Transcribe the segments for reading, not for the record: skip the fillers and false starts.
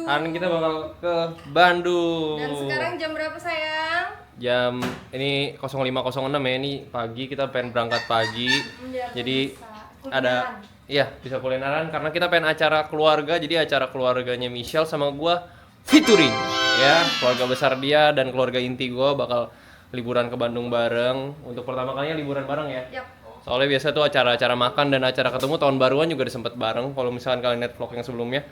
Hari ini kita bakal ke Bandung. Dan sekarang jam berapa sayang? Jam ini 05.06 ya, ini pagi kita pengen berangkat pagi. Jadi ada bisa kulineran karena kita pengen acara keluarga. Jadi acara keluarganya Michelle sama gua featuring ya, keluarga besar dia dan keluarga inti gua bakal liburan ke Bandung bareng. Untuk pertama kalinya liburan bareng ya. Yap. Soalnya biasa tuh acara-acara makan dan acara ketemu tahun baruan juga disempet bareng. Kalau misalkan kalian lihat vlog yang sebelumnya.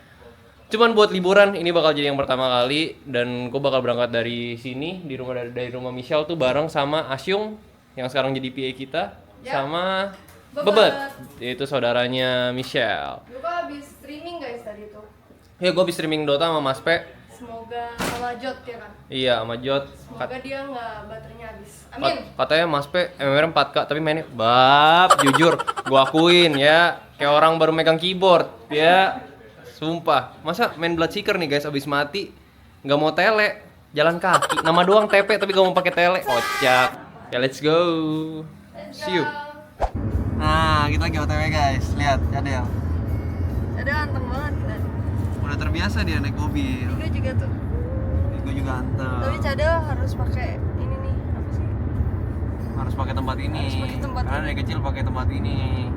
Cuman buat liburan ini bakal jadi yang pertama kali dan gue bakal berangkat dari sini dari rumah Michelle tuh bareng sama Asyung yang sekarang jadi PA kita sama Bebet yaitu saudaranya Michelle. Gue habis streaming guys tadi tuh. Ya gue habis streaming Dota sama Mas Pe. Semoga sama Jot ya kan. Iya sama Jot. Semoga dia nggak baterainya habis. Amin. Katanya Mas Pe MMR 4K tapi mainnya jujur gue akuin ya kayak orang baru megang keyboard ya. Sumpah, masa main Bloodseeker nih guys abis mati nggak mau tele, jalan kaki, nama doang TP tapi gak mau pakai tele, kocak. Ya let's go, see you. Nah, kita lagi OTW guys, lihat ada yang Ada anteng banget kan. udah terbiasa dia naik mobil. Tiga juga tuh. Gue juga anteng. Tapi Cado harus pakai ini nih, apa sih? Harus pakai tempat ini. Harus pakai tempat Karena ini. dari kecil pakai tempat ini.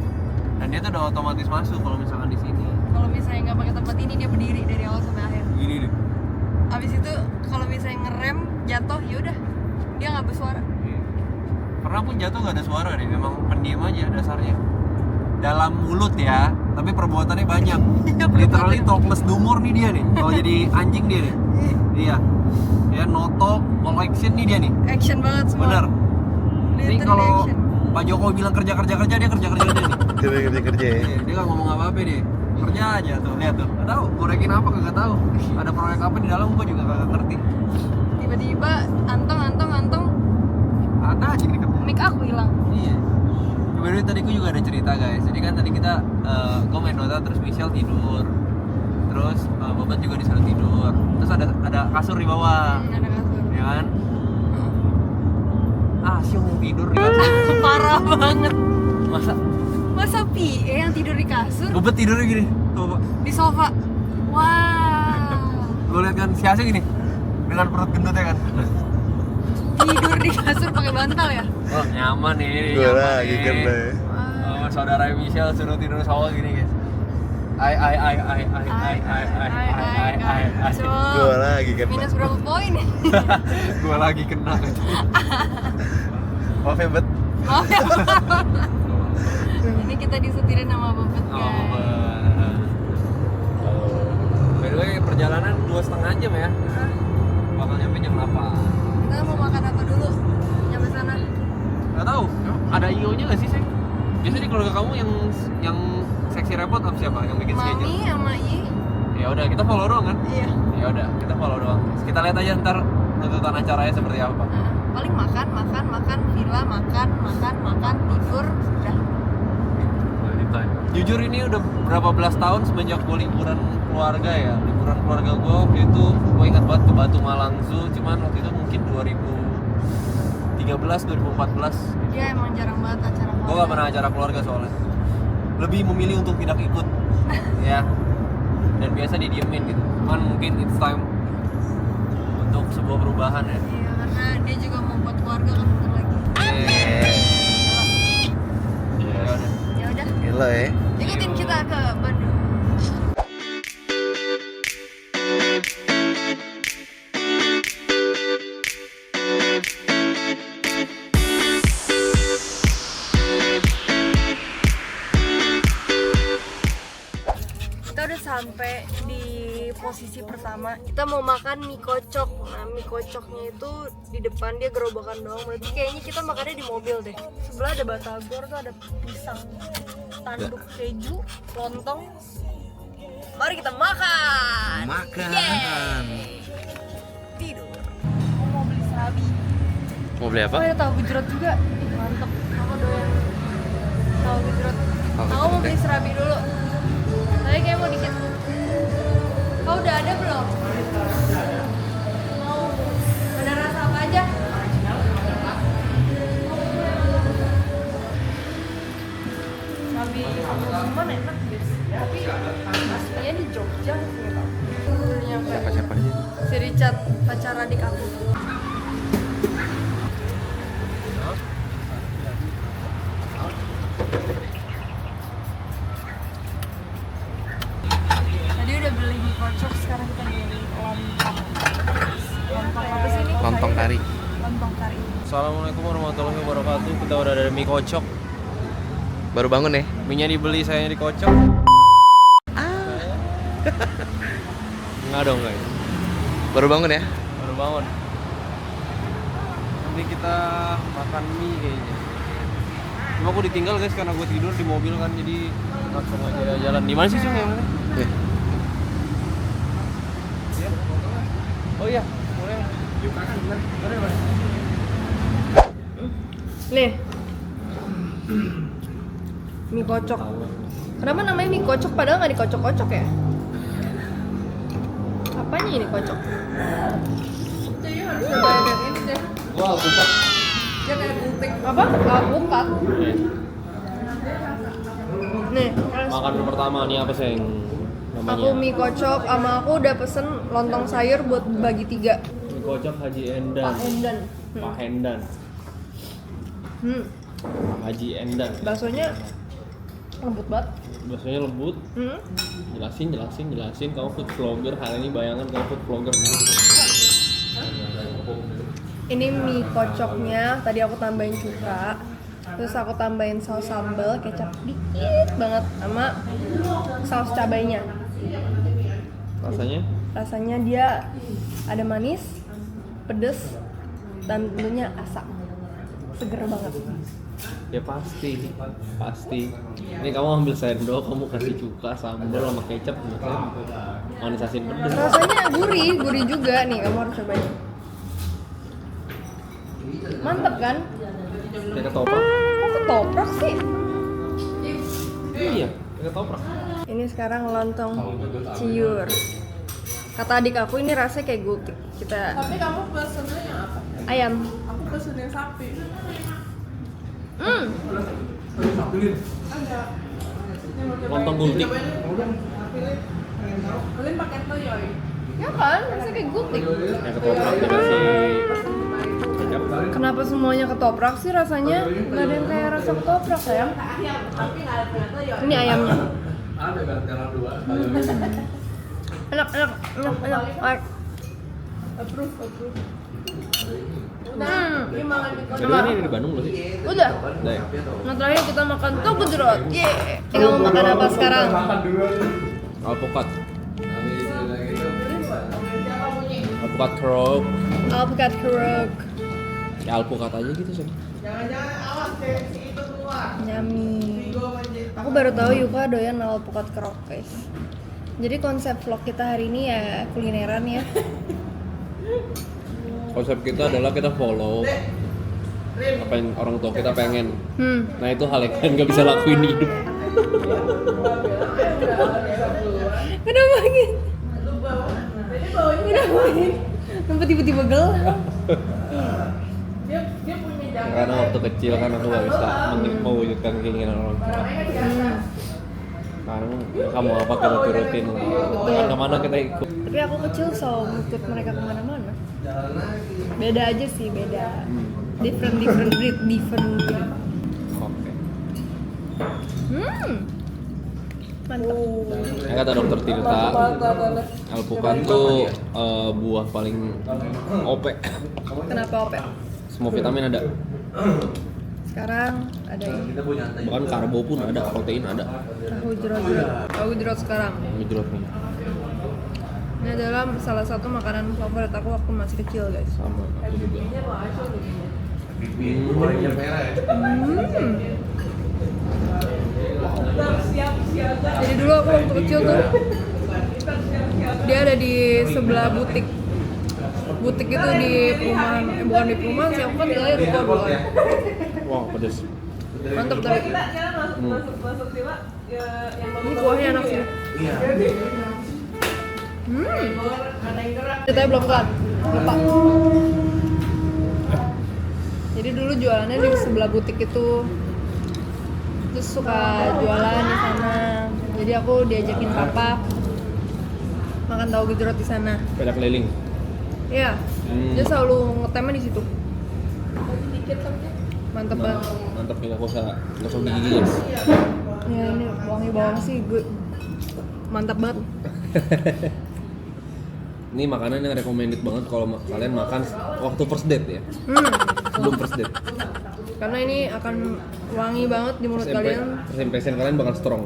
Dan dia tuh udah otomatis masuk kalau misalkan di sini. Kalau misalnya nggak pakai tempat ini dia berdiri dari awal sampai akhir. Gini deh. Abis itu kalau misalnya ngerem jatuh yaudah dia nggak bersuara. Pernah pun jatuh gak ada suara deh, memang pendiam aja dasarnya. Dalam mulut ya, tapi perbuatannya banyak. Literally talkless dumor nih dia nih. Kalau jadi anjing dia nih. Iya. Ya no talk, all action nih dia nih. Action banget semua. Bener. Ini Literally kalau action. Pak Jokowi bilang kerja dia kerja dia nih. Kerja ya. Iya, dia nggak ngomong apa-apa deh. Kerja aja tuh, lihat tuh. Nggak tahu, gorekin apa kagak tahu. Ada proyek apa di dalam gua juga kagak ngerti. Tiba-tiba antong Ada aja nih ketemu. mic aku hilang. Iya. Kemudian tadi gua juga ada cerita guys. Jadi kan tadi kita gua main Dota terus Michelle tidur. Terus Bobat juga di sana tidur. Terus ada kasur di bawah. Ada kasur. Ya kan? Syung tidur di kasur. Parah banget. Masa PA yang tidur di kasur Bobat tidurnya gini. Tuh, Pak. di sofa. Wah. Gue lihat kan si Asyung gini dengan perut gendut ya kan. Tidur di kasur pakai bantal ya? Oh nyaman nih. Gue nyaman lagi nih. kena. Oh, saudara Michelle suruh tidur sama gini guys. Ai. Gue lagi kena. Minus berapa poin? Gue lagi kena. Maaf ya Bet. Maaf ya. Ini kita disetirin sama Bebet Oh, guys. by the way perjalanan 2,5 jam ya. Bakal nyampe jam 8. Kita mau makan apa dulu? Nyampe sana. Gak tahu. Ada IO-nya nggak sih, Sek? Biasanya di keluarga kamu yang seksi repot apa siapa yang bikin schedule? Mami sama I. Ya udah, kita follow doang kan? Iya. Ya udah, kita follow doang. Kita lihat aja ntar tuntutan acaranya seperti apa. Paling makan, villa, makan, tidur, udah. Jujur ini udah berapa belas tahun semenjak gue liburan keluarga ya. Liburan keluarga gue waktu itu gue ingat banget ke Batu Malang Zoo. Cuman waktu itu mungkin 2013, 2014. Dia emang jarang banget acara Gue gak pernah acara keluarga soalnya. Lebih memilih untuk tidak ikut. Ya. Dan biasa didiemin gitu. Cuman mungkin it's time untuk sebuah perubahan ya. Iya, karena dia juga mau buat keluarga kan bentar lagi. Ya udah. Ya udah, Gila ya. ikutin kita ke Bandung. Kita udah sampai di posisi pertama. Kita mau makan mie kocok. Nah, mie kocoknya itu di depan dia gerobakan doang. Berarti kayaknya kita makannya di mobil deh. Sebelah ada batagor tuh, ada pisang, tanduk keju, lontong. Mari kita makan. Makan. Yeay. Tidur. Aku mau beli serabi. Mau beli apa? Oh ya, tahu gejrot juga. Ih, mantep. Aku doyan tahu gejrot. Aku mau beli serabi dulu. Tapi kayak mau dikit. Kau udah ada belum? Mau ada rasa apa aja? Serabi mana enak guys. Tapi aslinya di Jogja gitu. Udah nyampe dicat pacar adik aku. Tadi udah beli mie kocok, sekarang kita beli lontong. Lontong apa sih ini? Lontong kari. Lontong kari. Assalamualaikum warahmatullahi wabarakatuh. Kita udah ada mie kocok. Baru bangun ya? Mie-nya dibeli, saya dikocok. Enggak dong guys. Baru bangun ya? Baru bangun. Ini kita makan mie kayaknya. Cuma aku ditinggal guys karena gue tidur di mobil kan, jadi langsung aja jalan. Di mana sih Cung yang mana? Eh, Oh iya, boleh. Boleh. Nih. Mie kocok. Kenapa namanya mie kocok padahal nggak dikocok-kocok ya? Apanya ini kocok? Coba lihat ini deh. Wah, alpukat. Apa? Alpukat. Nih, Makanan pertama nih apa sih yang namanya? aku mie kocok sama aku udah pesen lontong sayur buat bagi 3. Mie kocok Haji Endan. Pak Endan. Pak Hendan. Haji Endan. Baksonya lembut banget. Biasanya lembut. Jelasin kamu food vlogger. Hari ini bayangan kamu food vlogger. Ini mie kocoknya, tadi aku tambahin cuka, terus aku tambahin saus sambal, kecap dikit banget, sama saus cabainya. Rasanya? Rasanya dia ada manis, pedes, dan tentunya asam. Seger banget. Ya pasti. Ini kamu ambil sendok, kamu kasih cuka, sambal sama kecap, manisasin pedes. Rasanya gurih juga nih, kamu harus cobain. Mantep kan? Kayak ketoprak. Kok ketoprak sih? Iya, kayak ketoprak. Ini sekarang lontong ciur. Kata adik aku ini rasanya kayak gultik. Tapi kamu pesennya yang apa? Ayam. Aku pesen yang sapi. Lontong gultik. Kalian pakai toyoy. Ya kan, rasanya kayak gultik. Kayak ketoprak dikasih kecap. Kenapa semuanya ketoprak sih rasanya? Nggak ada yang kayak rasa ketoprak sayang. Tapi nggak ada punya toyoy. Ini ayamnya. Enak. Approve. Ini makan di Jadi ini di Bandung loh sih. Udah. Udah ya? Nah terakhir kita makan tofu jerot. Yeay. Kita mau makan apa sekarang? Alpukat. Alpukat kerok. Alpukat kerok. Ya alpukat aja gitu sih. Jangan-jangan awas deh si itu keluar. Yummy. Aku baru tahu Yuka doyan alpukat kerok guys. Jadi konsep vlog kita hari ini ya kulineran ya. Konsep kita adalah kita follow apa yang orang tua kita pengen. Nah itu hal yang kalian nggak bisa lakuin di hidup. Kenapa gitu? Kenapa gitu? Kenapa tiba-tiba gelap? Dia punya jalan. Karena waktu kecil kan aku nggak bisa mewujudkan keinginan orang tua. Sekarang kamu apa kita turutin, kan kemana kita ikut. Tapi aku kecil selalu ikut mereka kemana-mana. Beda aja sih, beda. Different breed. Oke. Mantap. Yang kata dokter Tirta, alpukat tuh buah paling OP. Kenapa OP? Semua vitamin ada. Sekarang ada ini. Bahkan karbo pun ada, protein ada. Tahu jerot sekarang. Ngejrot nih. Ini adalah salah satu makanan favorit aku waktu masih kecil guys. Sama aku juga. Jadi dulu aku waktu kecil tuh dia ada di sebelah butik. Butik itu di perumahan, bukan di perumahan sih, aku kan tinggalnya ruko dulu kan. Wah pedes. Mantap tapi. Kita masuk Tila yang Ini kuahnya enak sih. ada yang gerak. Ceritanya belum kan? Lupa. Jadi dulu jualannya di sebelah butik itu. Terus suka jualan di sana. Jadi aku diajakin papa makan tahu gejrot di sana. Sepeda keliling. Iya. Dia selalu ngetemnya di situ. Dikit tapi. Mantep banget. Mantap nih, nggak usah gigi guys. Ya ini wangi bawang sih good. Mantap banget. Ini makanan yang recommended banget kalau kalian makan waktu first date ya. Sebelum first date. Karena ini akan wangi banget di mulut kalian. First impression kalian bakal strong.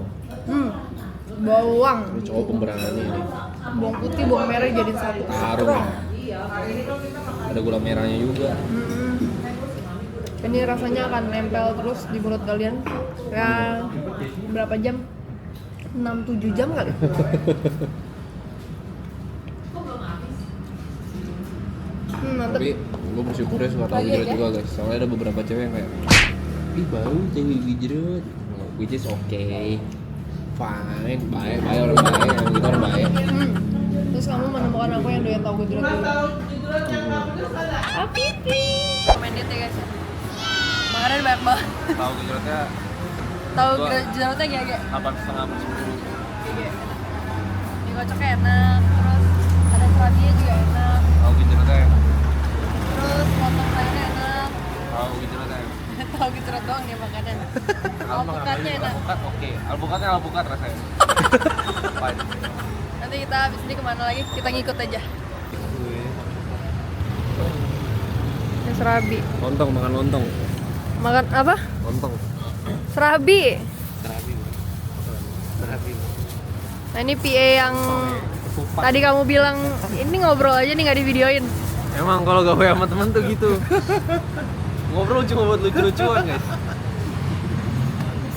Bawang. Ini cowok pemberangannya ini. Bawang putih, bawang merah jadiin satu. Taruh. Ada gula merahnya juga. Ini rasanya akan nempel terus di mulut kalian. Ya berapa jam? 6-7 jam kali. Mantep. Tapi gue bersyukur ya suka tahu gejrot juga guys. Soalnya ada beberapa cewek yang kayak, ih bau tahu gejrot. Which is okay, fine, baik orang baik, yang kita orang baik. Terus kamu menemukan aku yang doyan tahu gejrot dulu. Apipi. Recommended ya guys. Makanan banyak banget. Tahu gejrotnya Tahu gejrotnya kayak 8,5/10. Ini kocoknya enak, terus ada serabinya juga enak, Tahu gejrotnya, terus lontong sayurnya enak. tahu gejrotnya. Tahu gejrot doang ya makanan. Alpukatnya enak. Alpukat rasanya. Fine. Nanti kita habis ini kemana lagi? Kita ngikut aja. Ini serabi. Lontong, makan lontong. Makan apa? Lontong. Serabi. Serabi. Nah ini PA yang tadi kamu bilang ini ngobrol aja nih nggak di videoin. Emang kalau gawe sama temen tuh gitu. Ngobrol cuma buat lucu-lucuan guys.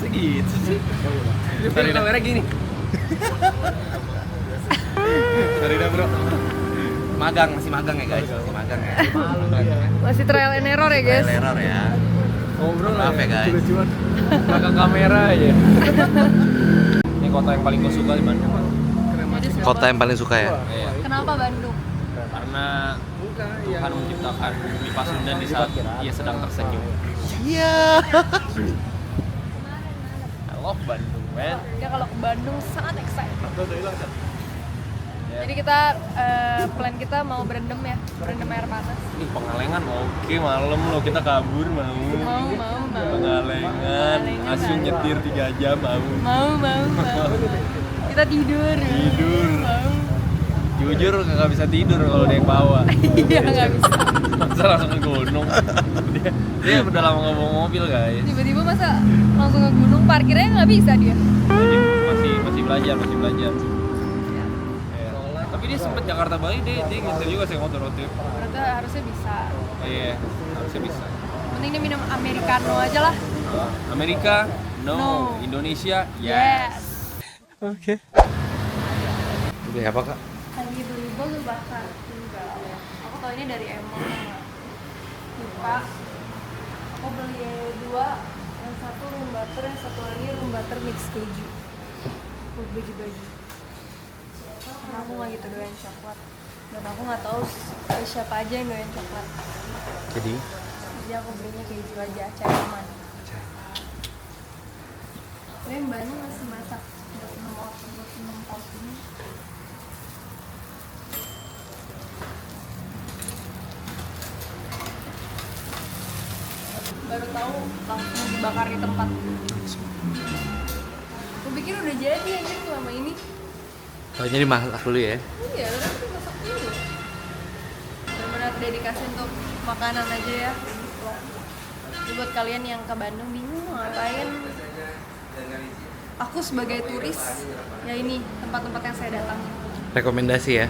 Segitu sih. Tadi kamera gini. Tadi dah bro. Masih magang ya guys, masih magang ya. Masih trial and error ya guys. Error ya. Ngobrol Maaf ya, guys. lucu-lucuan. Belakang kamera aja. Ini kota yang paling gue suka di Bandung. Kota yang paling suka ya? Iya. Kenapa Bandung? Karena Tuhan menciptakan bumi Pasundan di saat ia sedang tersenyum. Iya. I love Bandung, man. Dia kalau ke Bandung sangat excited. Jadi kita plan kita mau berendam ya, berendam air panas. Ini Pengalengan oke, malam lo kita kabur mau. Mau. Pengalengan, Asyung nyetir 3 jam mau. Mau. Kita tidur. Mau. Jujur nggak bisa tidur kalau dia yang bawa. Iya nggak bisa. Masa langsung ke gunung. Dia udah lama nggak bawa mobil guys. Tiba-tiba masa langsung ke gunung, parkirnya nggak bisa dia. Masih belajar. Ya. Tapi dia sempet Jakarta Bali dia nyetir juga sih motor road trip. Berarti harusnya bisa. Iya, harusnya bisa. Penting dia minum americano aja lah. Amerika, no. No. Indonesia, Yes. Beli apa kak? Lagi beli bolu bakar tunggal. Aku tahu ini dari Emon. Lupa. Aku beli 2, yang satu room butter, yang satu lagi room butter mix keju. Aku bagi-bagi. Karena aku nggak gitu doyan coklat. Dan aku nggak tahu siapa aja yang doyan coklat. Jadi? Jadi aku belinya keju aja, cairan. Tapi mbaknya masih masak buat 6 pos ini. Baru tahu langsung dibakar di tempat. Aku pikir udah jadi aja selama ini. Oh jadi masak dulu ya? Iya, tapi masak dulu. Benar-benar dedikasi untuk makanan aja ya. Jadi buat kalian yang ke Bandung bingung mau ngapain, aku sebagai turis, ya ini tempat-tempat yang saya datangi. Rekomendasi ya?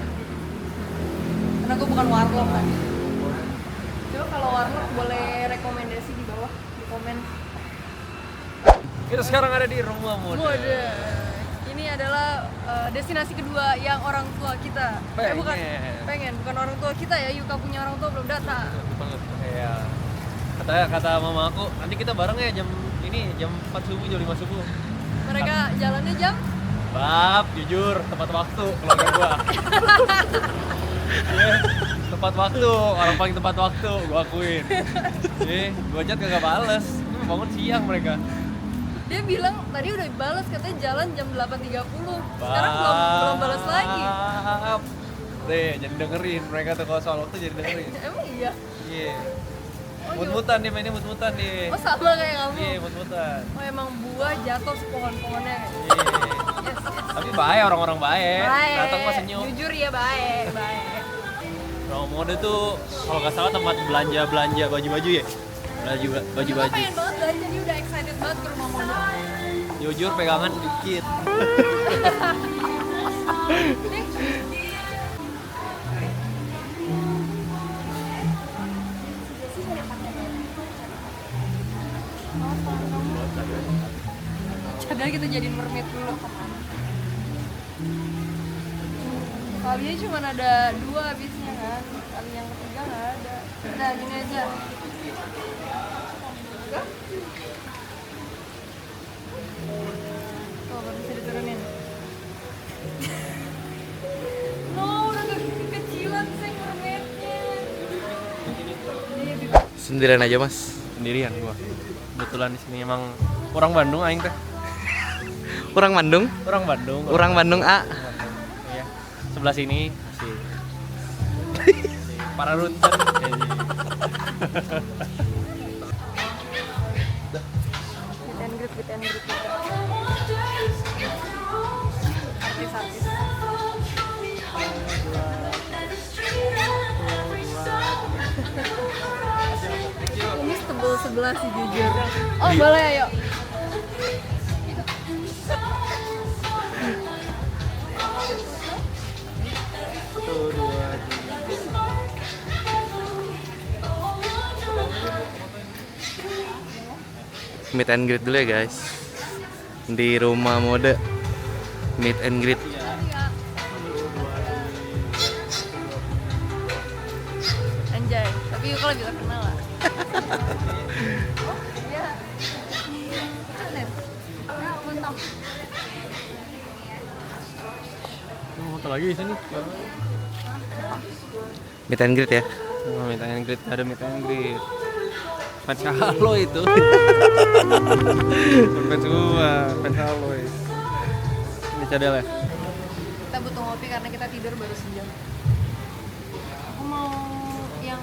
Karena gue bukan warlock kan. Coba kalau warlock boleh rekomendasi di bawah, di komen. Kita sekarang ada di Rumah Muda. Ini adalah destinasi kedua yang orang tua kita. Bukan orang tua kita ya. Yuka punya orang tua belum datang. Iya. Kata mama aku, nanti kita bareng ya jam 4 subuh, jam 5 subuh. Mereka jalannya jam? Bab, jujur, tepat waktu keluarga gua. Iya, tepat waktu, orang paling tepat waktu, gua akuin. Gua chat kagak bales, bangun siang mereka. Dia bilang tadi udah balas, katanya jalan jam 8.30. Sekarang belum balas lagi. Deh, jadi dengerin mereka tuh kalau soal waktu jadi dengerin. Emang iya? Iya. Mut-mutan dia mainnya mut-mutan dia. Oh sama kayak kamu? Iya, mut-mutan. Oh emang buah jatuh sepohon-pohonnya. Iya. Tapi baik, orang-orang baik. Baik. Datang mah senyum. Jujur ya baik. Ruang mode tuh kalau nggak salah tempat belanja baju-baju ya. Gue Baju-baju. pengen banget belanja nih, udah excited banget ke rumah mode. Jujur pegangan dikit. Cadahal kita jadiin mermaid dulu. Kalinya cuma ada 2 habisnya kan. Kali yang ketiga nggak ada. Udah gini aja. Tuh baru bisa diturunin. No, udah kekecilan sih mermaidnya. Iya, Bib. Sendirian aja mas. Sendirian gua. Kebetulan di sini emang orang Bandung aing teh. Orang Bandung. Orang Bandung. Orang Bandung A. Iya. Sebelah sini masih para runten. Meet and greet. Artis-artis. Ini tebel sebelah sih jujur. Oh boleh ayo. Meet and greet dulu ya guys. Di rumah mode. Meet and greet. Anjay, tapi Yuka lebih terkenal lah. Oh iya. Keren. Nah, mantap. Foto lagi di sini. Meet and greet ya. Oh, meet and greet, ada meet and greet. Fans halo itu. Fans gua, fans halo. Ini cadel ya. Kita butuh ngopi karena kita tidur baru sejam. Aku mau yang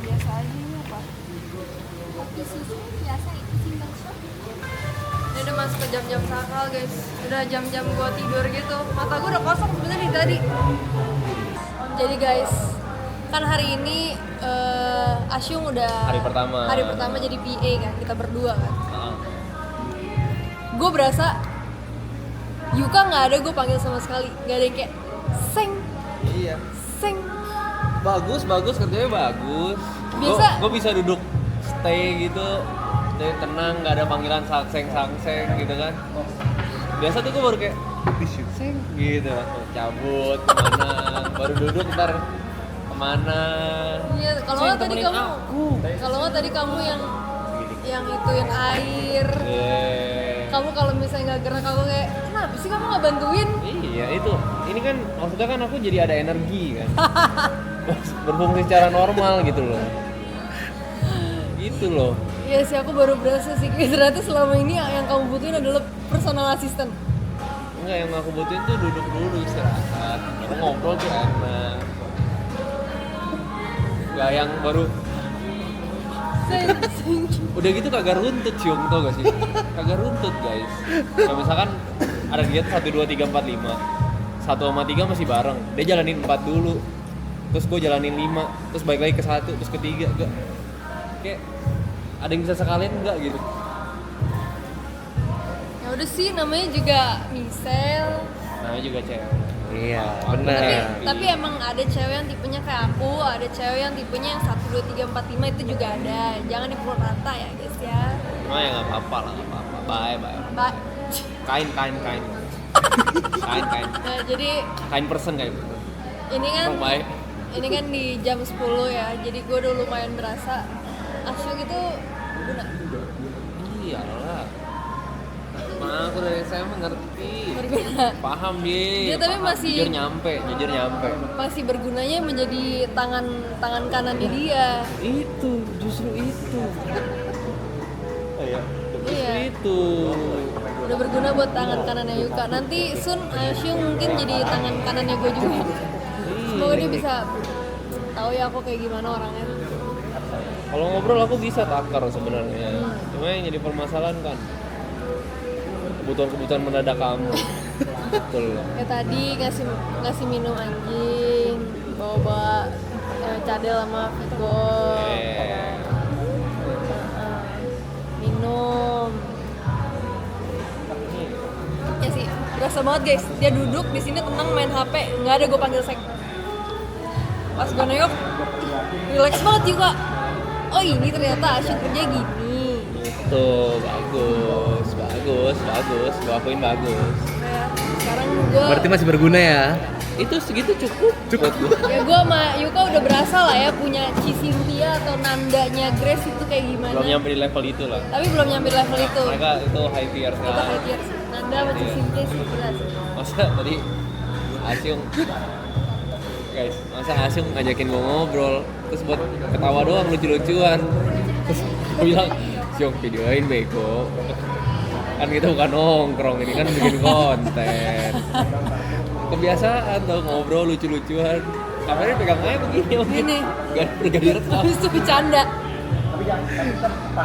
biasa aja ini apa? Kopi susu biasa itu single shot. Ini udah masuk ke jam-jam sakral guys. Udah jam-jam gua tidur gitu. Mata gua udah kosong sebenarnya dari tadi. Jadi guys, kan hari ini Asyung udah Hari pertama jadi PA kan, kita berdua kan. Gue berasa Yuka nggak ada, gue panggil sama sekali, nggak ada yang kayak seng Iya. seng. Bagus kerjanya bagus. Biasa- Gue bisa duduk stay gitu, stay tenang, nggak ada panggilan sangseng gitu kan. Biasa tuh gue baru kayak seng gitu, langsung cabut kemana, baru duduk ntar kemana. Iya, kalau Seng, nggak tadi temenin kamu, aku. kalau nggak tadi kamu yang itu yang air. Yeah. Kamu kalau misalnya nggak gerak, kamu kayak kenapa sih kamu nggak bantuin? Iya itu, ini kan maksudnya kan aku jadi ada energi kan, berfungsi secara normal gitu loh. Gitu loh. Iya sih, aku baru berasa sih ternyata selama ini yang kamu butuhin adalah personal assistant. Enggak, yang aku butuhin tuh duduk dulu istirahat, baru ngobrol tuh enak. Gak yang baru Seng. udah gitu kagak runtut Cium, tau gak sih? Kagak runtut guys. Kayak misalkan ada kegiatan 1, 2, 3, 4, 5 1 sama 3 masih bareng, dia jalanin 4 dulu, terus gue jalanin 5, terus balik lagi ke 1, terus ke 3. Gak, kayak ada yang bisa sekalian enggak gitu. Ya udah sih, namanya juga Michelle. Namanya juga cewek. Iya, Tapi, benar. tapi emang ada cewek yang tipenya kayak aku, ada cewek yang tipenya yang 1, 2, 3, 4, 5 itu juga ada. Jangan dipukul rata ya guys ya. Cuma ya nggak apa-apa lah, nggak apa-apa. Bye. Mbak. Kain. Nah, jadi Kain person kayak gitu. ini kan Oh, bye. ini kan di jam 10 ya. Jadi gue udah lumayan berasa Asyung itu berguna. Iyalah. Nah, aku dari saya mengerti. Berguna. Paham dia. Dia tapi paham. masih- jujur nyampe. Masih bergunanya menjadi tangan kanannya dia. Itu, justru itu. Iya. Iya. Itu. Udah berguna buat tangan kanannya Yuka. Nanti Sun Asyung mungkin jadi tangan kanannya gue juga. Semoga dia bisa tahu ya aku kayak gimana orangnya. Kalau ngobrol aku bisa takar sebenarnya. Cuma yang jadi permasalahan kan kebutuhan mendadak kamu. Betul. Ya tadi ngasih minum anjing, bawa cadel sama Vigo. Minum. Ya sih, berasa banget guys. Dia duduk di sini tenang main HP, nggak ada gue panggil sek. Pas gue nengok, relax banget juga. Oh ini ternyata Asyik kerja gini. Tuh, bagus. Gua akuin bagus. Kayak sekarang gue. Berarti masih berguna ya? Itu segitu cukup. Ya gue sama Yuka udah berasa lah ya punya Cynthia atau Nandanya Grace itu kayak gimana. Belum nyampe di level itu lah. Tapi belum nyampe level itu. Mereka itu high tier Itu kan. high tier sih. Nanda sama Cynthia sih gila sih. Masa tadi Asyung guys, masa Asyung ngajakin gue ngobrol terus buat ketawa doang lucu-lucuan. Terus gue bilang, "Syung, videoin bego." Kan kita bukan nongkrong, ini kan bikin konten. Kebiasaan tau ngobrol lucu-lucuan. Kameranya pegang aja begini. Gini. Gak direkam. Habis itu bercanda.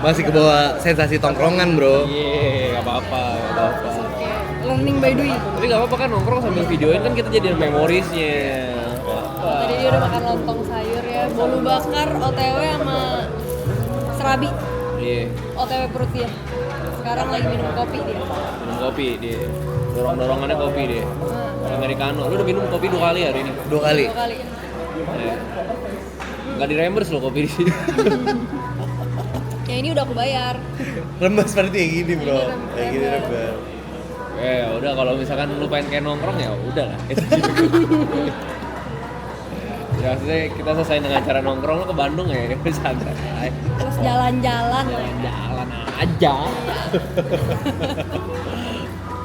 Masih ke bawah sensasi tongkrongan, bro. Iya, gak apa-apa. Oke. Learning by doing. Tapi gak apa-apa kan nongkrong sambil videoin kan kita jadi memorisnya. Tadi dia udah makan lontong sayur ya, bolu bakar, OTW sama serabi. Iya, OTW perut dia. Sekarang lagi minum kopi dia. minum kopi dia. Dorong-dorongannya kopi dia. Americano. Lu udah minum kopi 2 kali hari ini? 2 kali. 2 kali. Iya. Nggak di reimburse loh kopi di sini. Ya ini udah aku bayar. Rembes seperti kayak gini, bro. Ini Kayak gini rembes. rembes. Udah kalau misalkan lu pengen kayak nongkrong ya udah lah. Ya maksudnya kita selesai dengan cara nongkrong lu ke Bandung ya santai. Terus jalan-jalan. Jalan aja.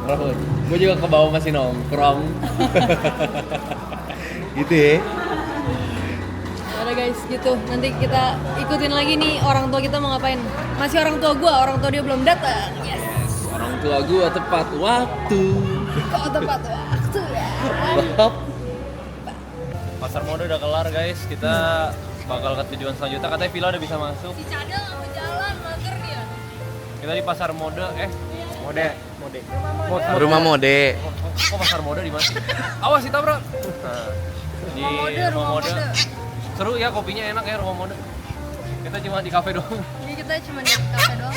Bro, gue juga ke bawah masih nongkrong. Gitu ya. Ada guys gitu. Nanti kita ikutin lagi nih orang tua kita mau ngapain. Masih orang tua gua, orang tua dia belum datang. Yes. Orang tua gua tepat waktu. Kok tepat waktu ya. Pasar mode udah kelar guys, kita bakal ke tujuan selanjutnya. Katanya Villa udah bisa masuk. Si Cadel nggak mau jalan, mager dia. Kita di pasar mode, mode. Rumah mode. Kok pasar mode di mana? Awas ditabrak. Nah, di Rumah mode. Seru ya, kopinya enak ya rumah mode. Kita cuma di kafe doang. Ini kita cuma di kafe doang,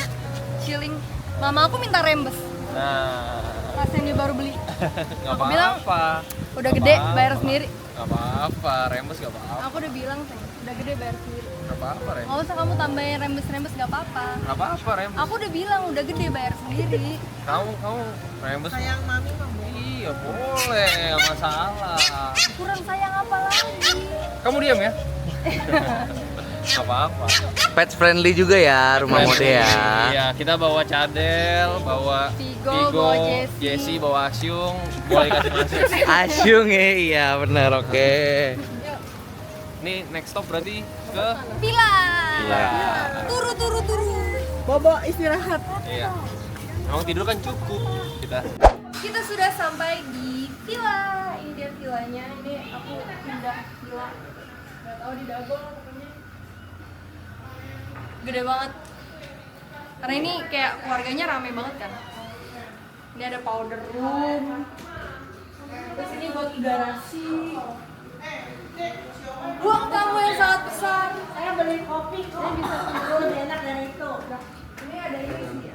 chilling. Mama aku minta rembes, Nah, tas yang dia baru beli. nggak Aku bilang, apa-apa. Udah gede, bayar sendiri. Nggak apa-apa, rembes nggak apa-apa. Aku udah bilang, Teng, udah gede bayar sendiri. Nggak apa-apa rembes. Nggak usah kamu tambahin rembes nggak apa-apa. Nggak apa-apa rembes. Aku udah bilang udah gede bayar sendiri. Kamu rembes. Sayang mami kamu. Iya boleh, nggak masalah. Kurang sayang apa lagi? Kamu diam ya. Nggak apa-apa. Pet friendly juga ya rumah mode ya. Iya, kita bawa Cadel, bawa Vigo, bawa Jessie, bawa Asyung, boleh kasih masuk. Asyung ya, iya benar, oke. Nih next stop berarti ke Villa. Villa. Turu. Bobo istirahat. Iya. Emang tidur kan cukup kita. Kita sudah sampai di villa. Ini dia villanya. Ini aku pindah villa. Gak tau di Dagol pokoknya. Gede banget. Karena ini kayak keluarganya rame banget kan. Ini ada powder room. Terus ini buat garasi. Ruang tamu yang sangat besar. Saya beli kopi kok. Ini bisa Tidur enak dari itu. Ini ada ini sih.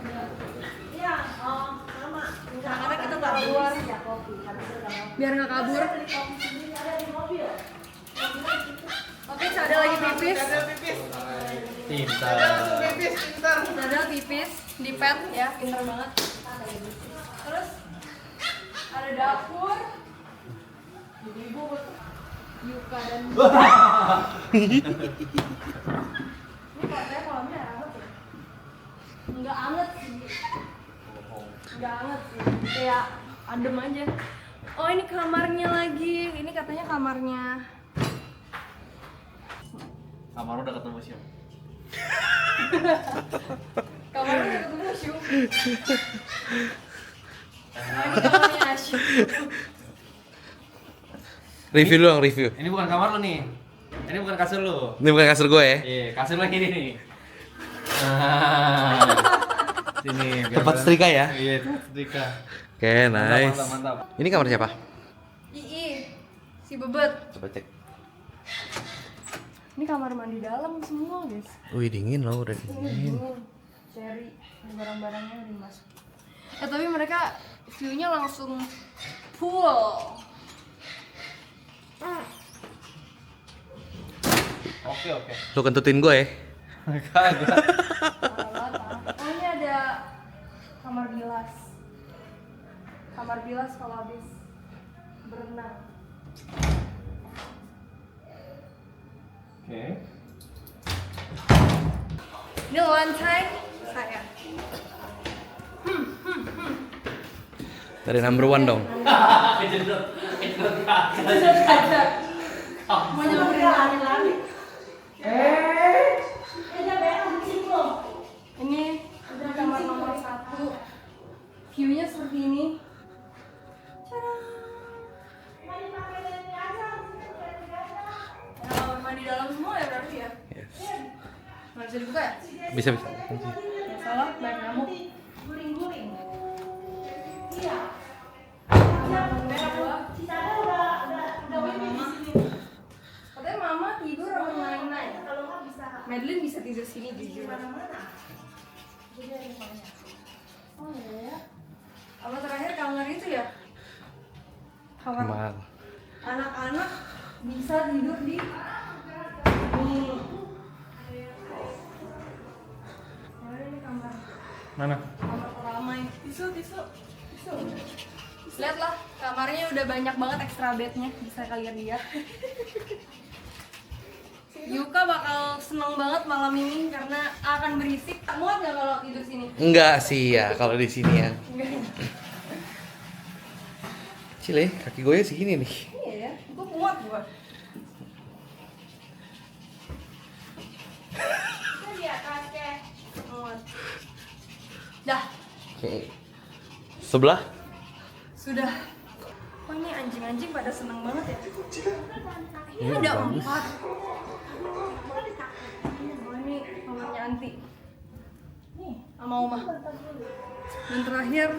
Iya, oh, sama. Nah, karena kita nggak keluar. Ya kopi. Habis itu nggak mau. Biar nggak kabur. Beli kopi sendiri ada di mobil. Oke, ada lagi pipis. Pintar. Ada pipis di pet ya, pinter banget. Terus ada dapur. Ibu Yuka dan ini katanya kolamnya hangat ya? Enggak anget sih. Enggak anget sih. Kayak adem aja. Oh, ini kamarnya lagi. Ini katanya kamarnya. Kamar udah ketemu siapa? Kamarnya udah ketemu Asyum. Nah, ini kamarnya Asyum. Review dulu dong, review. Ini bukan kamar lu nih. Ini bukan kasur lu. Ini bukan kasur gue ya. Iya, kasur lagi nih. Nah. Sini. biar Tempat kalian- setrika ya. Iya, tempat setrika. Oke, nice. Mantap. Ini kamar siapa? Si Bebet. Coba cek. Ini kamar mandi dalam semua guys. Wih, dingin loh, udah dingin. Cherry, barang-barangnya udah masuk. Tapi mereka view-nya langsung pool. Oke. Lu kentutin gue ya. Kagak. Oh ini ada kamar bilas. Kamar bilas kalau habis berenang. Oke. Ini lantai saya. Dari number one dong. Semuanya berenang. Ini kamar nomor 1. View-nya seperti ini. Kamar mandi dalam semua ya berarti ya? Yes. Nggak bisa dibuka ya? Bisa. Nggak salah, banyak nyamuk. Guling-guling. Iya. Katanya mama tidur sama main-main. Kalau nggak bisa. Madeline bisa tidur sini jujur. Oh ya. Apa terakhir kamar itu ya? Kamar Mahal. anak-anak bisa tidur di ini. Mana ini kamar? Mana? Kamar ramai. Tisu. Lihatlah, kamarnya udah banyak banget extra bednya, bisa kalian lihat. Yuka bakal seneng banget malam ini karena akan berisik. Muat nggak kalau tidur sini? Enggak sih ya kalau di sini ya. Enggak ya? Cile, kaki gue segini nih. Iya ya, gue muat gue. Di atas deh. Muat. Dah, Oke. Sebelah? sudah. Oh ini anjing-anjing pada seneng banget ya. Ini ada 4. Oh ini kamarnya Anti. Nih, sama Oma. Dan terakhir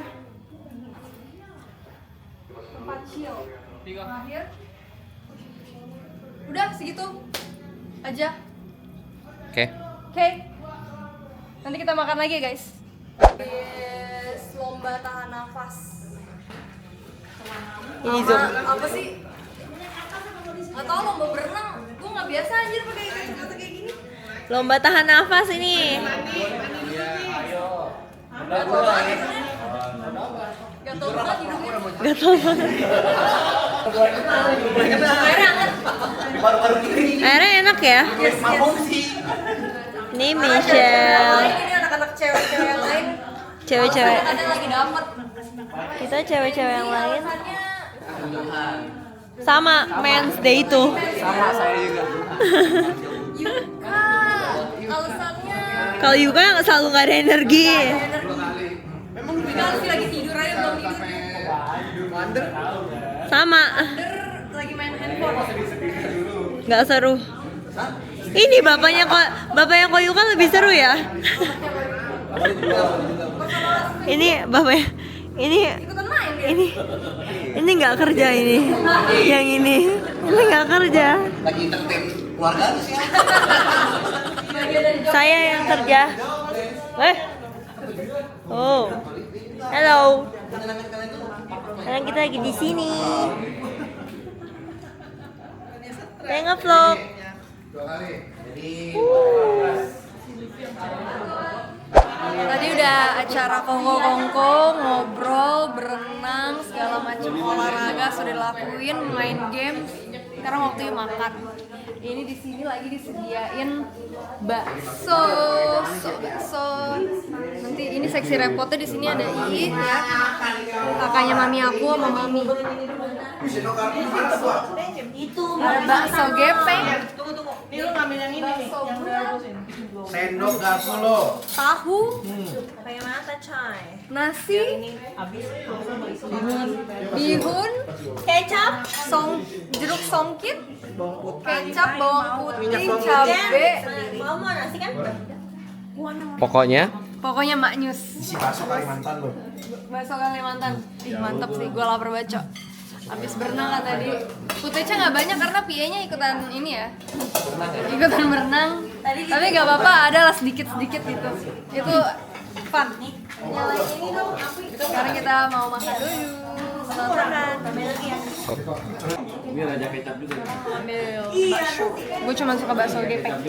tempat chill. Terakhir. Udah segitu aja. Oke. Oke. Nanti kita makan lagi ya guys. Yes, lomba tahan nafas. Ini Sama apa sih? Gak tau lomba berenang. Gue gak biasa anjir pakai kacamata kayak gini. Lomba tahan nafas ini. Gak tau banget hidungnya. Gak tau banget. Airnya hangat. Airnya enak ya. Yes. Ini Michelle. Ini anak-anak cewek-cewek yang lain. Cewek-cewek. Ada lagi dapet. Kita cewek-cewek yang lain. Sama Men's Day itu. Sama saya juga. Yuka. Alasannya. Kalau Yuka selalu gak ada energi. Yuka harus lagi tidur aja belum tidur. Sama. Lagi main handphone. Gak seru. Ini bapaknya kok Yuka lebih seru ya. Ini bapaknya. Ikutan main dia. Ini nggak kerja ini. Yang ini nggak kerja. Lagi entertain keluarga lu sih. Saya yang kerja. Oh. Halo. Sekarang kita lagi di sini. Saya nge-vlog. Tadi udah acara kongko-kongko, ngobrol, berenang, segala macam olahraga sudah dilakuin, main game. Sekarang waktunya makan. Ini di sini lagi disediain bakso. Nanti ini seksi repotnya di sini ada Ii ya. Kakaknya mami aku sama mami. Ada bakso gepeng. ngambil yang ini nih, yang udah rebusin. Sendok garpu lo. tahu, Pakai mata coy. nasi, bihun, Kecap. jeruk songkit, kecap, bawang putih, cabe. Mau nasi kan? Pokoknya Pokoknya maknyus. Isi bakso Kalimantan lo. Bakso Kalimantan. Ih, mantep sih, gue lapar banget, Cok. Habis berenang kan tadi. Footage-nya nggak banyak karena PA-nya ikutan ini ya. Ikutan berenang. Tapi nggak apa-apa, ada lah sedikit-sedikit gitu. Itu fun. Nyalain ini dong, sekarang kita mau makan dulu. Selamat makan. Ini raja kecap juga. Ambil bakso. Gue cuma suka bakso gepeng.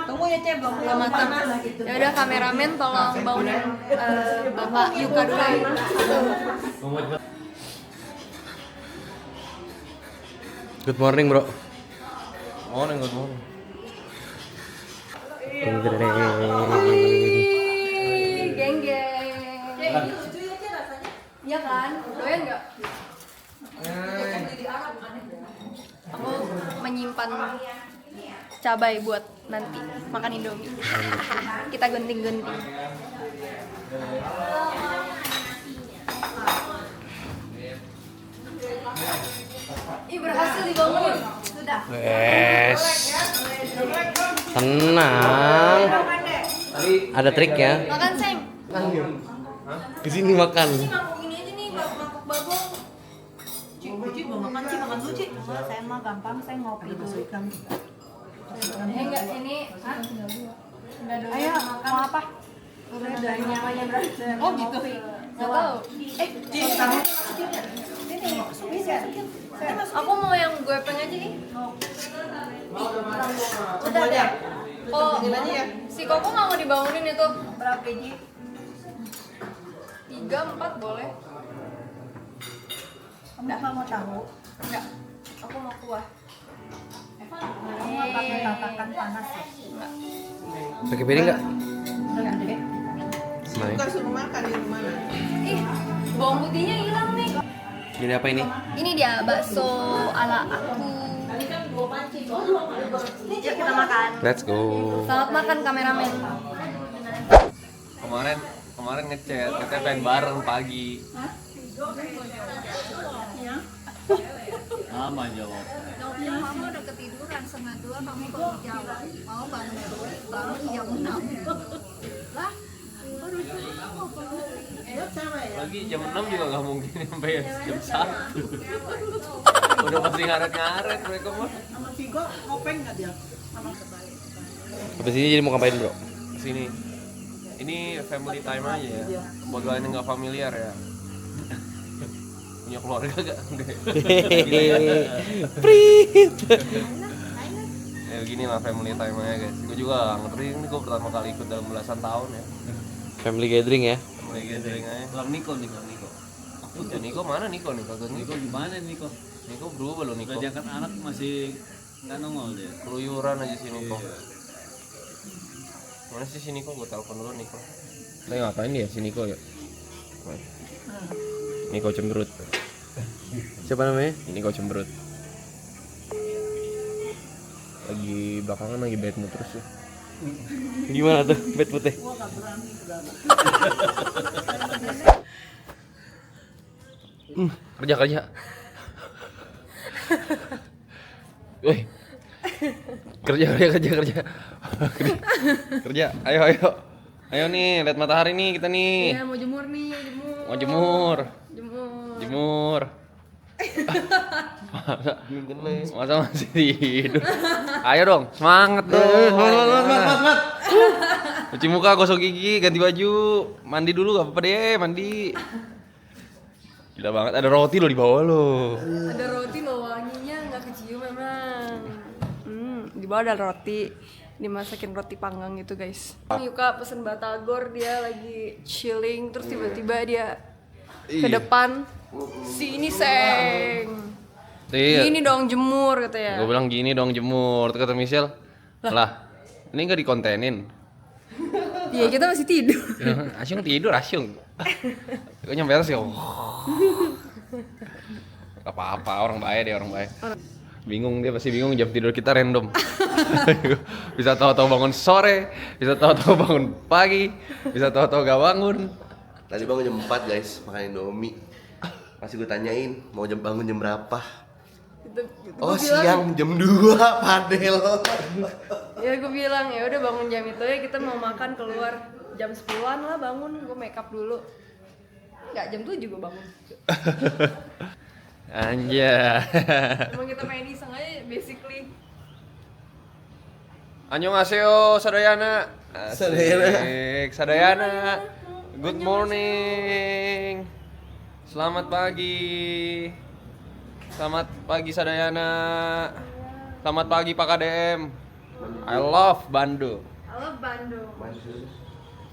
Tunggu ya Cep, belum Belum matang. Ya udah kameramen tolong bangunin Bapak Yuka dulu. good morning bro. Morning, good morning. Geng-geng. Iya kan? Doyan nggak? Aku menyimpan cabai buat nanti makan Indomie. Kita gunting-gunting. Ih, berhasil dibangun. Sudah. Wes. Tenang. Ada triknya. Makan, Seng. Kesini makan. Mangkuk ini aja nih, mangkuk bagong. Uci belum makan sih, makan dulu Ci. Saya mah gampang, saya ngopi dulu. Enggak, ini enggak doyan. Ayo, mau apa? Udah dari nyamanya berarti. Oh gitu. Nggak tahu. Aku mau yang gue pengen aja nih. Udah deh. Oh, si Koko nggak mau dibangunin itu. Berapa keji? 3, 4 boleh. Kamu nggak mau tahu? Enggak. Aku mau kuah. Kamu nggak pakai tatakan panas ya? Enggak. Pakai piring nggak? Udah gede. Mana? Suruh makan di rumah. Ih, bawang putihnya hilang nih. Jadi apa ini? Ini dia bakso ala aku. Yuk kita makan. Let's go. Selamat makan kameramen. Kemarin ngechat, katanya pengen bareng pagi. Mama jawab. Mama udah ketiduran setengah 2, kamu baru jawab. Mau bangun baru jam 6. Lah, Lagi jam 6 juga nggak mungkin sampai jam 1. Udah pasti ngaret-ngaret mereka mah. sama Vigo ngopeng nggak dia? Habis ini jadi mau ngapain bro? Sini. Ini family time aja ya. Buat kalian yang nggak familiar ya. Punya keluarga gak? Prit. Ya begini lah family time aja guys. Gue juga gak ngerti, ini gue pertama kali ikut dalam belasan tahun ya. Family gathering ya. Family gathering aja. Pulang Niko. Ya Niko mana Niko nih? Kagak Niko Niko. gimana Niko? Niko berubah loh Niko. Udah diangkat anak masih nggak nongol dia. Keluyuran aja si Niko. Mana sih si Niko? Gue telepon dulu Niko. Lagi ngapain dia si Niko ya? Niko cemberut. Siapa namanya? Niko cemberut. Lagi belakangan lagi bad mood terus ya. Gimana tuh bed putih? Kerja. Woi. Kerja. Ayo nih, lihat matahari nih kita nih. Iya, mau jemur nih, Mau jemur. Jemur. Masa masih tidur? Ayo dong, semangat dong. Semangat. Cuci muka, gosok gigi, ganti baju, mandi dulu gak apa-apa deh, mandi. Gila banget, ada roti lo di bawah lo. Ada roti loh, wanginya nggak kecium memang. Di bawah ada roti, dimasakin roti panggang gitu guys. Yuka pesen batagor, dia lagi chilling, terus tiba-tiba dia ke depan. Sini Seng. Iya. Gini dong jemur katanya. Gue bilang gini dong jemur, terus kata Michelle, lah ini nggak dikontenin. Iya kita masih tidur. Asyung tidur, Asyung. Gue nyampe atas ya. Gak apa-apa, orang baik deh, orang baik. Bingung, dia pasti bingung jam tidur kita random. Bisa tahu-tahu bangun sore, bisa tahu-tahu bangun pagi, bisa tahu-tahu gak bangun. Tadi bangun jam 4 guys, makan Indomie. Pasti gue tanyain mau bangun jam berapa. Oh siang jam 2 padel. Ya gue bilang ya udah bangun jam itu ya, kita mau makan keluar jam 10-an lah bangun, gue make up dulu. Enggak, jam 7 gue bangun. Anjay. Emang kita main iseng aja basically. Annyeonghaseyo Sadayana. Sadayana. Asik, Sadayana. Good morning. Selamat pagi. Selamat pagi Sadayana. Selamat pagi Pak KDM. I love Bandung. I love Bandung.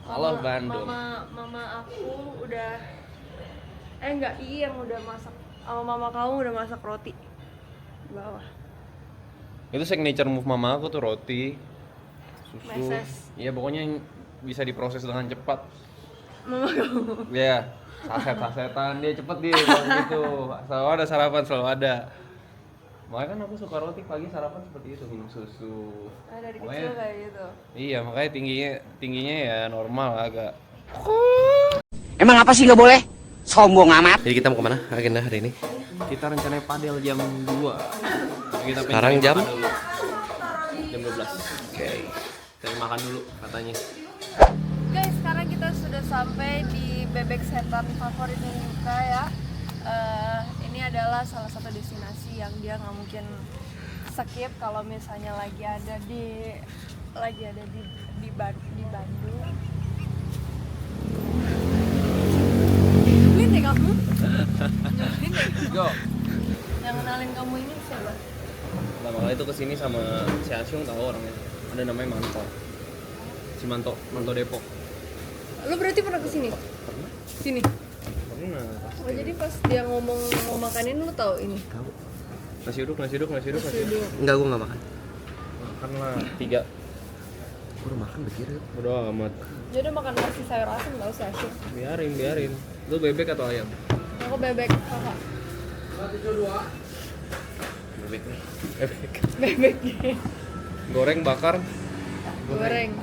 I love Bandung. Mama aku udah enggak, yang udah masak. Mama kamu udah masak roti di bawah. Itu signature move mama aku tuh, roti, susu. Meses. Iya, pokoknya bisa diproses dengan cepat. Mama kamu. Iya, saset-sasetan dia cepet dia kalau gitu. Selalu ada sarapan, selalu ada. Makanya kan aku suka roti pagi sarapan seperti itu, minum susu. Dari Makanya- kecil kayak gitu. Iya, makanya tingginya ya normal agak. Emang apa sih nggak boleh? Sombong amat. Jadi kita mau kemana agenda hari ini? Kita rencananya padel jam 2. Kita pengen Sekarang cari jam? makan dulu. Jam 12. Oke. Cari makan dulu katanya. Guys, sekarang kita sudah sampai di bebek setan favoritnya Yuka ya. Ini adalah salah satu destinasi yang dia nggak mungkin skip kalau misalnya lagi ada di Bandung. Nyebelin deh kamu. Nyebelin deh. Go. Yang kenalin kamu ini siapa? Pertama kali itu kesini sama si Asyung, tahu orangnya. Ada namanya Manto. Si Manto Depok. Lo berarti pernah kesini? Pernah? Sini. Pernah. Oh, jadi pas dia ngomong mau makanin lu tahu ini? Nasi uduk. Sudah. Enggak, gue nggak makan. Makan lah 3. Gue udah makan begini. Udah amat. Jadi makan nasi sayur asem tau sih asyik. Biarin. Lu bebek atau ayam? Aku bebek kakak. Bebek nih. Bebek Goreng, bakar. goreng.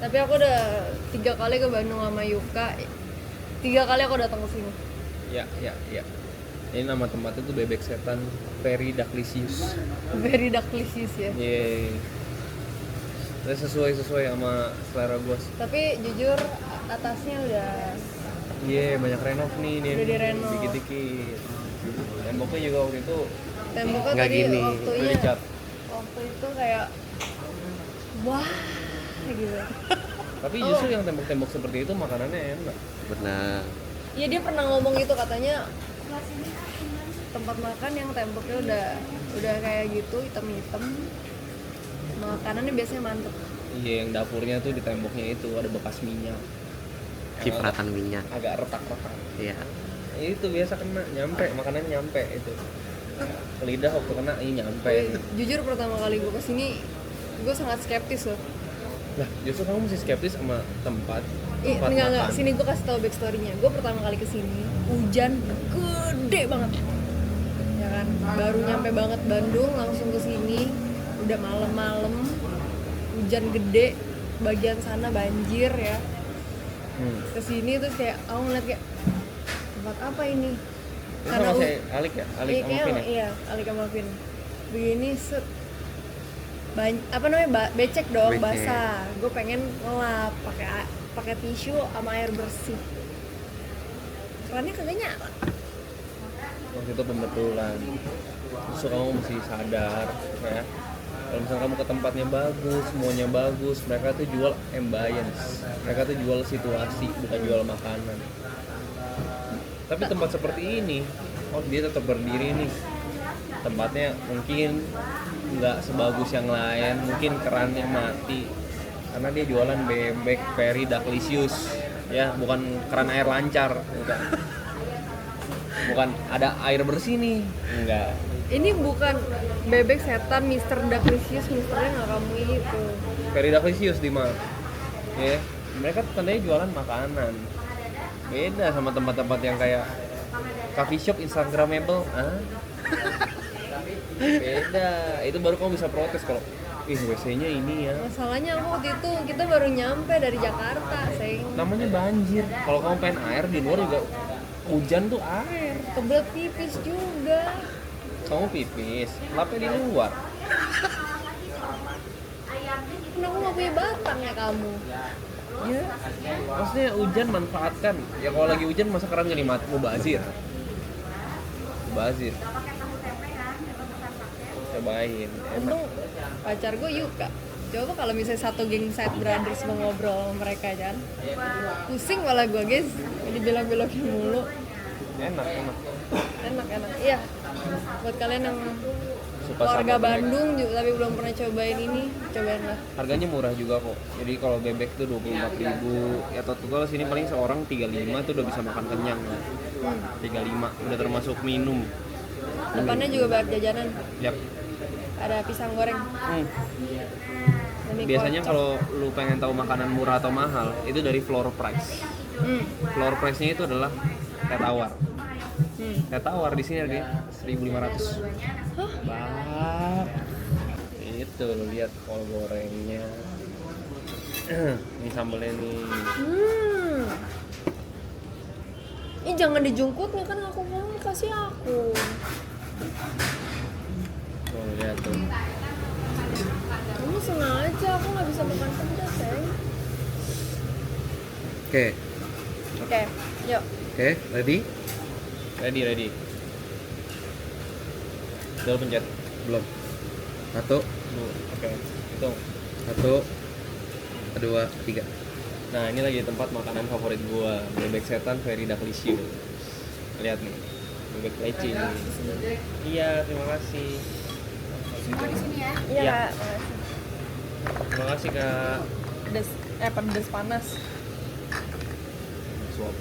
Tapi aku udah 3 kali ke Bandung sama Yuka. 3 kali aku datang ke sini. Ya. Ini nama tempatnya tuh Bebek Setan Very Delicious. Very delicious ya. Yeay. Sesuai sama selera gua. Tapi jujur atasnya udah Banyak renov nih. Udah direnov. Dikit-dikit. Temboknya juga waktu itu temboknya Nggak tadi gini. waktunya. udah dicat. Waktu itu kayak wah gitu. Tapi justru yang tembok-tembok seperti itu makanannya enak. Benar. Iya, dia pernah ngomong gitu, katanya tempat makan yang temboknya udah kayak gitu hitam-hitam, makanannya biasanya mantep. Iya, yang dapurnya tuh di temboknya itu ada bekas minyak. Cipratan minyak. Agak retak-retak. Iya. Itu biasa kena, nyampe, makanannya nyampe itu. Lidah waktu kena, ini nyampe. Jujur pertama kali gue kesini, gue sangat skeptis loh. Lah, justru kamu mesti skeptis sama tempat Enggak, makan. sini gue kasih tau backstory-nya. Gue pertama kali kesini, hujan gede banget. Ya kan, baru nyampe banget Bandung, langsung ke sini, udah malam-malam, hujan gede, bagian sana banjir ya. Kesini terus kayak aku ngeliat kayak tempat apa ini? Itu sama si Alik ya? Alik sama Vin ya? Iya, Alik sama Vin. Begini set apa namanya becek dong, Becek. basah. Gue pengen ngelap pakai tisu sama air bersih. Kerannya kagak nyala. Waktu itu pembetulan. Justru kamu mesti sadar ya. Kalau misalnya kamu ke tempatnya bagus, semuanya bagus, mereka tuh jual ambience. Mereka tuh jual situasi, bukan jual makanan. Tapi tempat seperti ini, dia tetap berdiri nih. Tempatnya mungkin nggak sebagus yang lain, mungkin kerannya mati karena dia jualan bebek Very Delicious ya, bukan keran air lancar, bukan ada air bersih nih, enggak. Ini bukan bebek setan Mr. Delicious, misternya nggak kamu itu. Very Delicious di mana ya, mereka tandanya jualan makanan, beda sama tempat-tempat yang kayak coffee shop instagramable. Beda. Itu baru kamu bisa protes kalau WC-nya ini ya. Masalahnya aku waktu itu kita baru nyampe dari Jakarta, sayang. Namanya banjir. Kalau kamu pengen air di luar juga hujan tuh air. Kebelet pipis juga. Kamu pipis, lapnya di luar. Kan aku nggak punya batang ya kamu. Ya, maksudnya hujan manfaatkan. Ya kalau lagi hujan masa keran jadi mubazir. Mubazir. Cobain. Enak. Untung pacar gue Yuka. Coba kalau misalnya satu geng Side Brothers mau ngobrol sama mereka kan. Pusing malah gue guys, dibilang-bilangin mulu. Enak. Enak. Iya. Buat kalian yang Suka keluarga sama bebek. Bandung juga tapi belum pernah cobain ini, cobain lah. Harganya murah juga kok. Jadi kalau bebek tuh 24.000. Ya total sini paling seorang 35 tuh udah bisa makan kenyang. 35 udah termasuk minum. Depannya juga banyak jajanan. Yap. Ada pisang goreng. Mie Biasanya kocok. kalau lu pengen tahu makanan murah atau mahal, itu dari floor price. Floor price-nya itu adalah teh tawar. Teh tawar di sini harganya 1.500. Bah. Itu lu lihat kol gorengnya. Ini sambelnya nih. Ih jangan dijungkutnya kan aku mau kasih aku. Tuh lihat tuh. Kamu sengaja, aku nggak bisa makan pedas sayang. Oke, Oke, yuk. ready? Ready. Udah pencet. Belum. 1, Oke. Hitung. 1, 2, 3. Nah, ini lagi tempat makanan favorit gua, bebek setan very delicious. Lihat nih. Bebek leci nih. Iya, terima kasih. Semua di sini ya. Iya, Iya. Kak. Terima kasih, Kak. Pedas panas. Suap.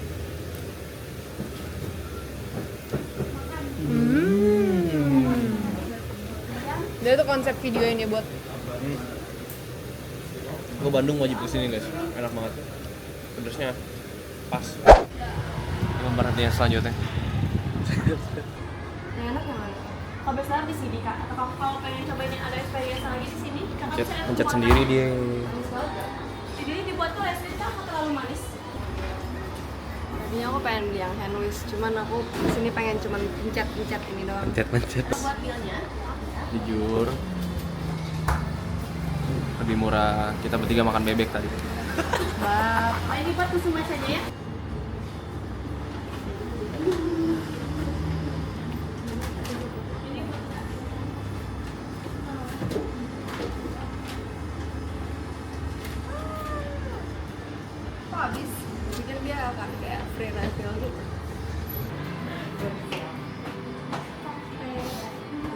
Dia tuh konsep video ini buat Gua Bandung wajib kesini guys, enak banget. Pedasnya pas. Ini perhatian selanjutnya. yang enak yang mana? Kalau besar di sini kak, atau kalau pengen cobain yang ada experience lagi di sini, kakak bisa Pencet sendiri dia. Jadi dibuat tuh es krim atau terlalu manis? Tadinya aku pengen beli yang handwish, cuman aku kesini pengen cuman pencet ini doang. Pencet. Buat bilnya, Jujur lebih murah kita bertiga makan bebek tadi. nah ini buat susu macanya ya. Kok habis? Pikir dia akan kayak free refill gitu. Tuh,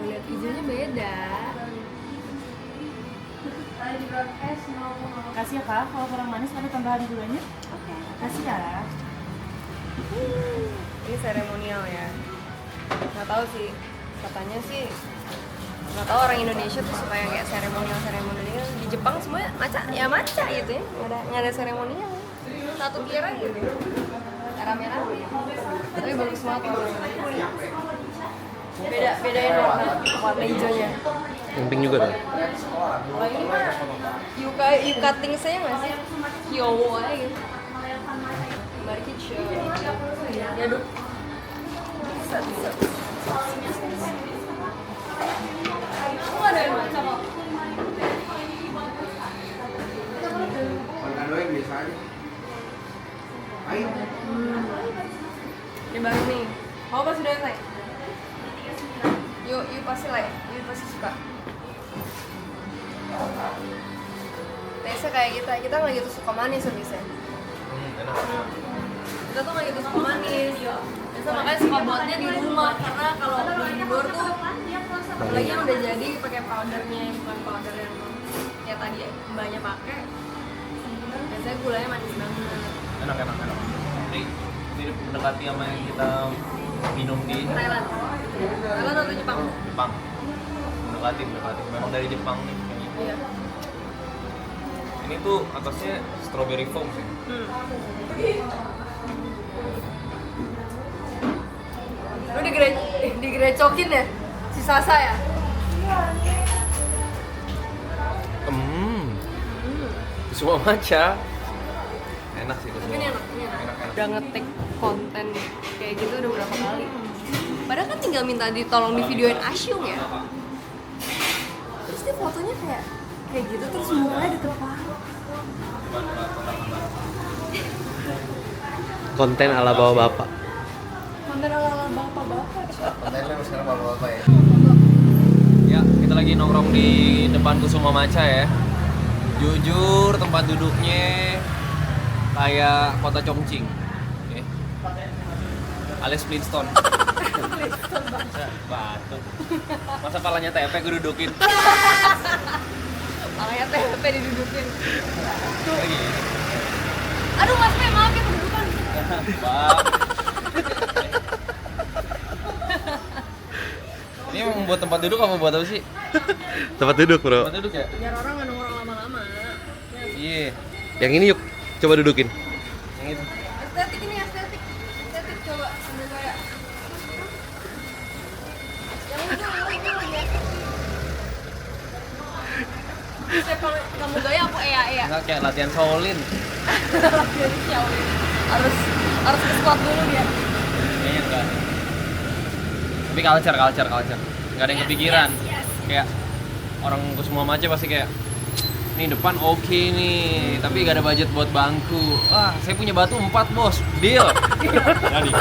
lihat hijaunya beda. Kasih ya kak, kalau kurang manis ada tambahan gulanya. Oke. Kasih ya. Ini seremonial ya. Nggak tahu sih, katanya sih nggak tahu orang Indonesia tuh suka yang kayak seremonial. Di Jepang semuanya maca gitu ya, nggak ada seremonial. Satu tier aja gitu. Rame-rame. Tapi bagus banget warnanya. Bedain warna hijaunya. Yang pink juga tuh. Kalau ini mah Yuka things saya nggak sih? Kyowo aja gitu. Market show. Ya duk. Bisa. Aku ada yang baca kok. Ini baru nih. Kamu pasti udah like. Yuk pasti like. Yuk pasti suka. Biasa kayak kita nggak gitu suka manis biasanya. Enak. Kita tuh nggak gitu suka manis. Biasa makanya suka buatnya di rumah karena kalau beli di luar tuh apalagi yang udah jadi pakai powdernya yang bukan powder yang ya tadi mbaknya pakai. Biasanya gulanya manis banget. Enak. Ini mendekati sama yang kita minum di Thailand atau Jepang? Jepang. Mendekati. Memang dari Jepang nih kayaknya. Iya. Ini tuh atasnya strawberry foam sih. Lu digerecokin ya? Si Sasa ya? Semua maca. Enak sih Kusuma. Ini enak. Udah ngetik konten kayak gitu udah berapa kali. Padahal kan tinggal minta ditolong di videoin Asyung ya. Terus dia fotonya kayak gitu terus mukanya deket banget. Konten ala bawa bapak. Konten ala bapak-bapak. Kontennya sekarang bapak-bapak ya. Ya, kita lagi nongkrong di depan Kusuma Maca ya. Jujur tempat duduknya kayak kota Chongqing. Oke. Alias Flintstone. Batu. Masa palanya TP gue dudukin. Palanya TP didudukin. Lagi. Aduh Mas Pe, maaf ya kedudukan. Bang. Ini emang buat tempat duduk apa buat apa sih? Tempat duduk, bro. Tempat duduk ya? Biar orang nggak nongkrong lama-lama. Iya. Yang ini yuk, coba dudukin. Yang itu. Estetik ini estetik coba ambil kayak. Yang itu lagi estetik. Saya kamu gaya aku Ea. Enggak kayak latihan Shaolin. Latihan Shaolin. Harus ke squat dulu dia. Kayaknya enggak. Tapi culture. Enggak ada yang kepikiran. Kayak orang Kusuma Maca pasti kayak nih depan oke nih, tapi gak ada budget buat bangku. Wah, saya punya batu 4 bos, deal. Jadi.